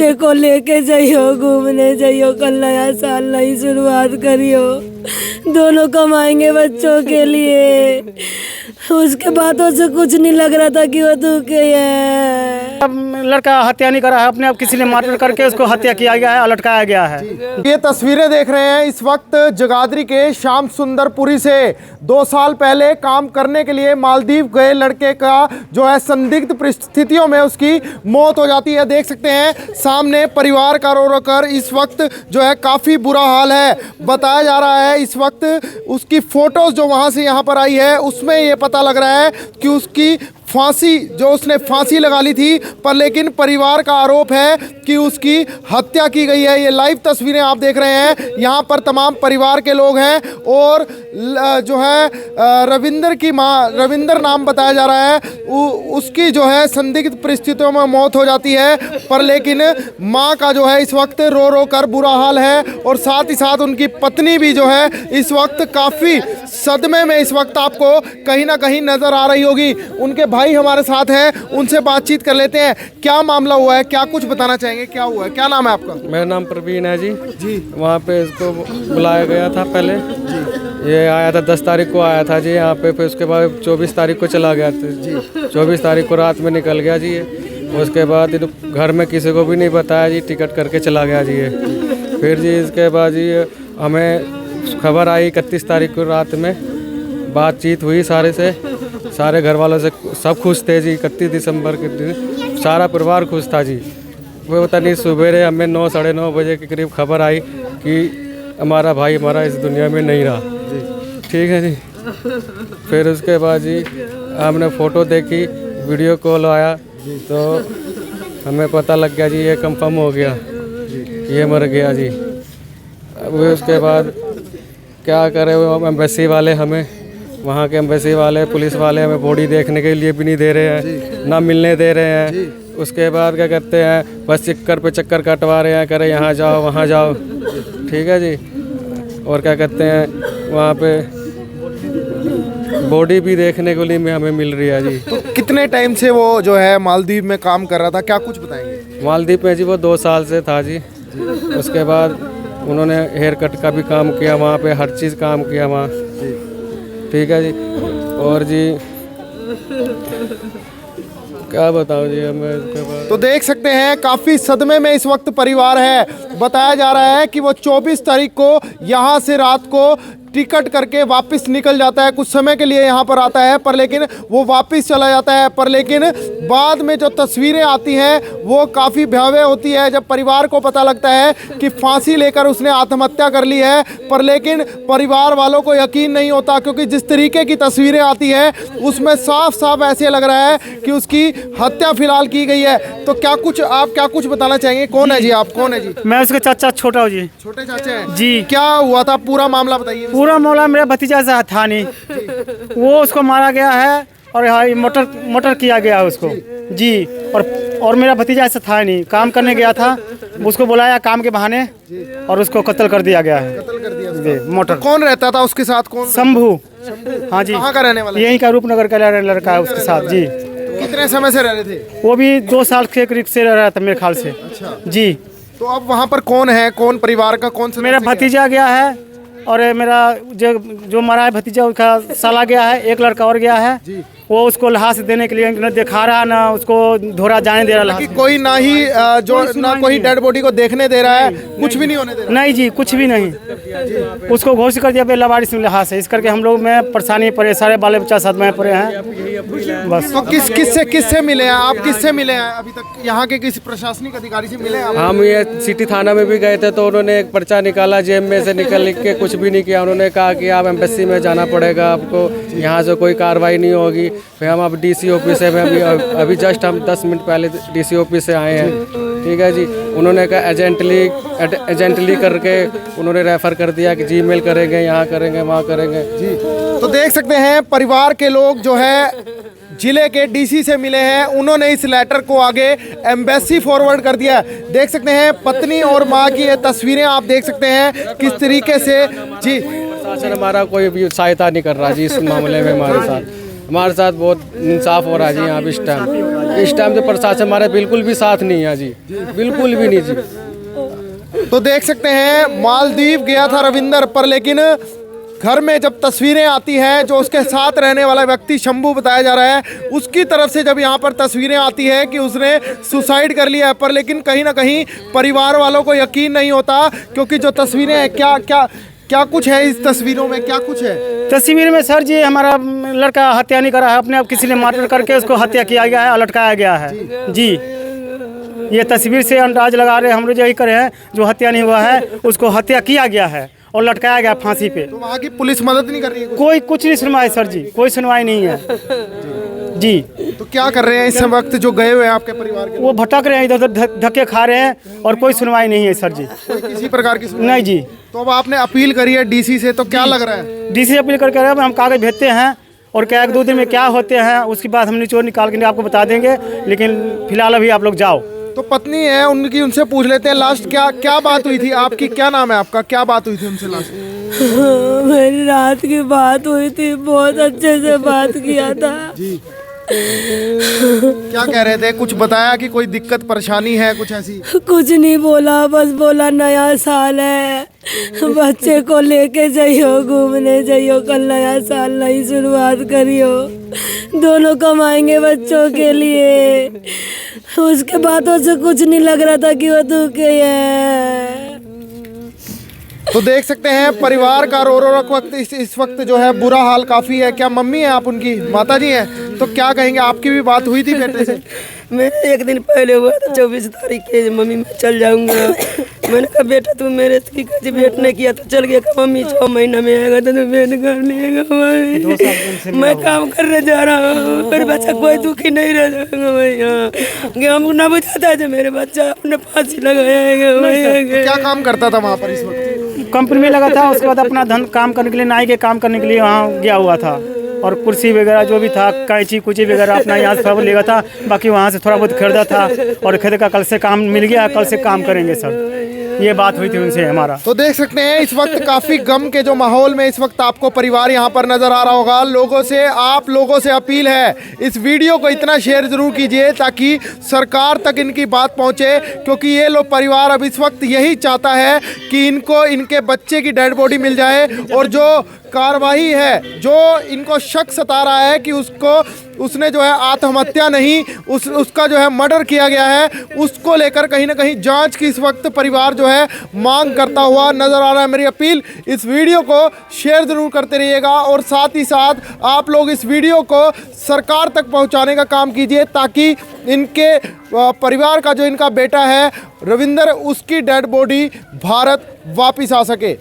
बच्चे को लेके जाइयो, घूमने जाइयो, कल नया साल नई शुरुआत करियो, दोनों कमाएंगे बच्चों के लिए। उसके बातों से कुछ नहीं लग रहा था कि वो दुखे है। अब लड़का हत्या नहीं करा है, अपने आप किसी ने मर्डर करके उसको हत्या किया गया है, लटकाया गया है। ये तस्वीरें देख रहे हैं इस वक्त जगाधरी के श्याम सुंदरपुरी से 2 साल पहले काम करने के लिए मालदीव गए लड़के का जो है संदिग्ध परिस्थितियों में उसकी मौत हो जाती है। देख सकते हैं सामने परिवार का रो रो कर इस वक्त जो है काफ़ी बुरा हाल है। बताया जा रहा है इस वक्त उसकी फ़ोटोज़ जो वहाँ से यहाँ पर आई है उसमें ये पता लग रहा है कि उसकी फांसी जो उसने फांसी लगा ली थी, पर लेकिन परिवार का आरोप है कि उसकी हत्या की गई है। ये लाइव तस्वीरें आप देख रहे हैं, यहाँ पर तमाम परिवार के लोग हैं और जो है रविंदर की माँ, रविंदर नाम बताया जा रहा है, उसकी जो है संदिग्ध परिस्थितियों में मौत हो जाती है, पर लेकिन माँ का जो है इस वक्त रो रो कर बुरा हाल है और साथ ही साथ उनकी पत्नी भी जो है इस वक्त काफ़ी सदमे में इस वक्त आपको कहीं ना कहीं नज़र आ रही होगी। उनके भाई हमारे साथ हैं, उनसे बातचीत कर लेते हैं। क्या मामला हुआ है, क्या कुछ बताना चाहेंगे, क्या हुआ है, क्या नाम है आपका? मेरा नाम प्रवीण है जी। वहाँ पे इसको बुलाया गया था पहले जी। ये आया था 10 तारीख को आया था जी यहाँ पे, फिर उसके बाद 24 तारीख को चला गया था जी। 24 तारीख को रात में निकल गया जी ये। उसके बाद घर में किसी को भी नहीं बताया जी, टिकट करके चला गया जी ये। फिर जी इसके बाद जी हमें खबर आई 31 तारीख को रात में, बातचीत हुई सारे घर वालों से, सब खुश थे जी। 31 दिसंबर के दिन सारा परिवार खुश था जी। वो पता नहीं सवेरे हमें 9 साढ़े 9 बजे के करीब खबर आई कि हमारा भाई हमारा इस दुनिया में नहीं रहा जी। ठीक है जी। फिर उसके बाद जी हमने फ़ोटो देखी, वीडियो कॉल आया तो हमें पता लग गया जी, ये कंफर्म हो गया कि ये मर गया जी। अब उसके बाद क्या करें, वो एम्बेसी वाले हमें, वहाँ के एम्बेसी वाले पुलिस वाले हमें बॉडी देखने के लिए भी नहीं दे रहे हैं, ना मिलने दे रहे हैं। उसके बाद क्या करते हैं, बस चक्कर पे चक्कर कटवा रहे हैं, करें यहाँ जाओ वहाँ जाओ। ठीक है जी। और क्या कहते हैं, वहाँ पे बॉडी भी देखने के लिए हमें मिल रही है जी। तो कितने टाइम से वो जो है मालदीव में काम कर रहा था, क्या कुछ बताएंगे? मालदीव में जी वो 2 साल से था जी। उसके बाद उन्होंने हेयर कट का भी काम किया वहाँ पे, हर चीज़ काम किया वहाँ। ठीक है जी। और जी क्या बताऊँ जी हमें इसके बाद। तो देख सकते हैं काफ़ी सदमे में इस वक्त परिवार है। बताया जा रहा है कि वो 24 तारीख को यहाँ से रात को टिकट करके वापस निकल जाता है, कुछ समय के लिए यहाँ पर आता है, पर लेकिन वो वापस चला जाता है। पर लेकिन बाद में जो तस्वीरें आती हैं वो काफ़ी भयावह होती है, जब परिवार को पता लगता है कि फांसी लेकर उसने आत्महत्या कर ली है। पर लेकिन परिवार वालों को यकीन नहीं होता, क्योंकि जिस तरीके की तस्वीरें आती है उसमें साफ साफ ऐसे लग रहा है कि उसकी हत्या फिलहाल की गई है। तो आप क्या कुछ बताना चाहेंगे? कौन है जी आप, कौन है जी? मैं उसका चाचा छोटा हूँ जी। छोटे चाचा हैं जी। क्या हुआ था, पूरा मामला बताइए। पूरा मामला मेरा भतीजा ऐसा था नहीं, वो उसको मारा गया है और मर्डर किया गया उसको जी। और मेरा भतीजा ऐसा था नहीं, काम करने गया था, उसको बुलाया काम के बहाने और उसको कत्ल कर दिया गया है। कत्ल कर दिया जी। मोटर कौन रहता था उसके साथ? कौन? शंभू। हाँ जी। कहाँ का रहने वाला? यहीं का रूपनगर का लड़का है उसके साथ जी। कितने समय से रह रहे थे? वो भी 2 साल के करीब से रह रहा था मेरे ख्याल से। अच्छा जी। तो अब वहाँ पर कौन है, कौन परिवार का कौन सदस्य मेरा भतीजा गया है और मेरा जो मरा है भतीजा उसका साला गया है, एक लड़का और गया है जी। वो उसको लहास देने के लिए न दिखा रहा, ना उसको धोरा जाने दे रहा। कोई ना ही कोई डेड बॉडी को देखने दे रहा है, कुछ भी नहीं होने दे रहा। नहीं जी, कुछ भी नहीं। उसको घोषित कर दिया लावारिस में लिहाज है। इस करके हम लोग में परेशानी पड़े, सारे बाले बच्चा साथ में पड़े हैं बस। तो किससे मिले हैं आप? किससे मिले हैं अभी तक? यहाँ के किसी प्रशासनिक अधिकारी से मिले हैं? हम ये सिटी थाना में भी गए थे तो उन्होंने एक पर्चा निकाला, जेब में से निकल के कुछ भी नहीं किया। उन्होंने कहा कि आप एम्बेसी में जाना पड़ेगा आपको, यहाँ से कोई कार्रवाई नहीं होगी। फिर हम अब डीसी ऑफिस से अभी जस्ट हम 10 मिनट पहले डीसी ऑफिस से आए हैं। ठीक है जी। उन्होंने कहा एजेंटली करके उन्होंने रेफ़र कर दिया कि जी मेल करेंगे, यहाँ करेंगे, वहाँ करेंगे जी। तो देख सकते हैं परिवार के लोग जो है जिले के डीसी से मिले हैं, उन्होंने इस लेटर को आगे एम्बेसी फॉरवर्ड कर दिया। देख सकते हैं पत्नी और माँ की ये तस्वीरें आप देख सकते हैं किस तरीके से जी। प्रशासन हमारा कोई भी सहायता नहीं कर रहा जी इस मामले में हमारे साथ। हमारे साथ बहुत इंसाफ हो रहा है जी यहाँ पे इस टाइम तो प्रशासन हमारे बिल्कुल भी साथ नहीं है जी, बिल्कुल भी नहीं जी। तो देख सकते हैं मालदीव गया था रविंदर, पर लेकिन घर में जब तस्वीरें आती हैं, जो उसके साथ रहने वाला व्यक्ति शंभू बताया जा रहा है, उसकी तरफ से जब यहाँ पर तस्वीरें आती है कि उसने सुसाइड कर लिया है, पर लेकिन कहीं ना कहीं परिवार वालों को यकीन नहीं होता, क्योंकि जो तस्वीरें हैं क्या कुछ है इस तस्वीरों में, क्या कुछ है तस्वीर में सर जी? हमारा लड़का हत्या नहीं करा है, अपने आप किसी ने मर्डर करके उसको हत्या किया गया है और लटकाया गया है जी। ये तस्वीर से अंदाज लगा रहे हम लोग यही करे हैं, जो हत्या नहीं हुआ है उसको हत्या किया गया है और लटकाया गया फांसी पे। तो वहाँ की पुलिस मदद नहीं कर रही है? कोई कुछ नहीं सुनवाई सर जी, कोई सुनवाई नहीं है जी। तो क्या कर रहे हैं इस वक्त जो गए हुए हैं आपके परिवार के? वो भटक रहे हैं, इधर उधर धक्के खा रहे हैं और कोई सुनवाई नहीं है सर जी, कोई किसी प्रकार की सुनवाई? नहीं जी। तो अब आपने अपील करी है डीसी से, तो क्या लग रहा है? डीसी अपील करके हम कागज भेजते हैं और क्या 1-2 दिन में क्या होते हैं उसके बाद हम निचोड़ निकाल के आपको बता देंगे, लेकिन फिलहाल अभी आप लोग जाओ। तो पत्नी है उनकी, उनसे पूछ लेते हैं लास्ट क्या बात हुई थी आपकी? क्या नाम है आपका? क्या बात हुई थी उनसे लास्ट? मेरी रात की बात हुई थी, बहुत अच्छे से बात किया था जी। क्या कह रहे थे? कुछ बताया कि कोई दिक्कत परेशानी है कुछ ऐसी? कुछ नहीं बोला, बस बोला नया साल है, बच्चे को लेके जाइयो, घूमने जाइयो, कल नया साल नई शुरुआत करियो, दोनों कमाएंगे बच्चों के लिए। उसके बातों से कुछ नहीं लग रहा था कि वो दुखी है। तो देख सकते हैं परिवार का रो वक्त इस वक्त जो है बुरा हाल काफ़ी है। क्या मम्मी है आप उनकी, माता जी हैं? तो क्या कहेंगे, आपकी भी बात हुई थी बेटे से? मेरा 1 दिन पहले हुआ था 24 तारीख के, मम्मी मैं चल जाऊंगा। मैंने कहा बेटा तू मेरे से कभी भेंट नहीं किया तो चल गया। कहा मम्मी 6 महीना में आएगा तो तू भेंट कर लिएगा। मैं काम करने जा रहा हूँ, मेरे बच्चा कोई दुखी नहीं रह जाएगा भैया। हमको ना बुझाता है जो मेरे बच्चा अपने फांसी लगाएगा भैया। क्या काम करता था वहाँ पर इस वक्त? कंपनी में लगा था, उसके बाद अपना धन काम करने के लिए, नाई के काम करने के लिए वहाँ गया हुआ था, और कुर्सी वगैरह जो भी था, कैंची कुची वगैरह अपना यहाँ से थोड़ा लेगा था, बाकी वहाँ से थोड़ा बहुत खरीदा था और खरीद का कल से काम मिल गया, कल से काम करेंगे सर। ये बात हुई थी उनसे हमारा। तो देख सकते हैं इस वक्त काफ़ी गम के जो माहौल में इस वक्त आपको परिवार यहाँ पर नज़र आ रहा होगा। लोगों से, आप लोगों से अपील है, इस वीडियो को इतना शेयर ज़रूर कीजिए ताकि सरकार तक इनकी बात पहुँचे, क्योंकि ये लोग परिवार अब इस वक्त यही चाहता है कि इनको इनके बच्चे की डेड बॉडी मिल जाए, और जो कार्रवाई है, जो इनको शक सता रहा है कि उसने जो है आत्महत्या नहीं, उसका जो है मर्डर किया गया है, उसको लेकर कहीं ना कहीं जांच की इस वक्त परिवार जो है मांग करता हुआ नज़र आ रहा है। मेरी अपील, इस वीडियो को शेयर ज़रूर करते रहिएगा और साथ ही साथ आप लोग इस वीडियो को सरकार तक पहुंचाने का काम कीजिए, ताकि इनके परिवार का जो इनका बेटा है रविंदर, उसकी डेड बॉडी भारत वापस आ सके।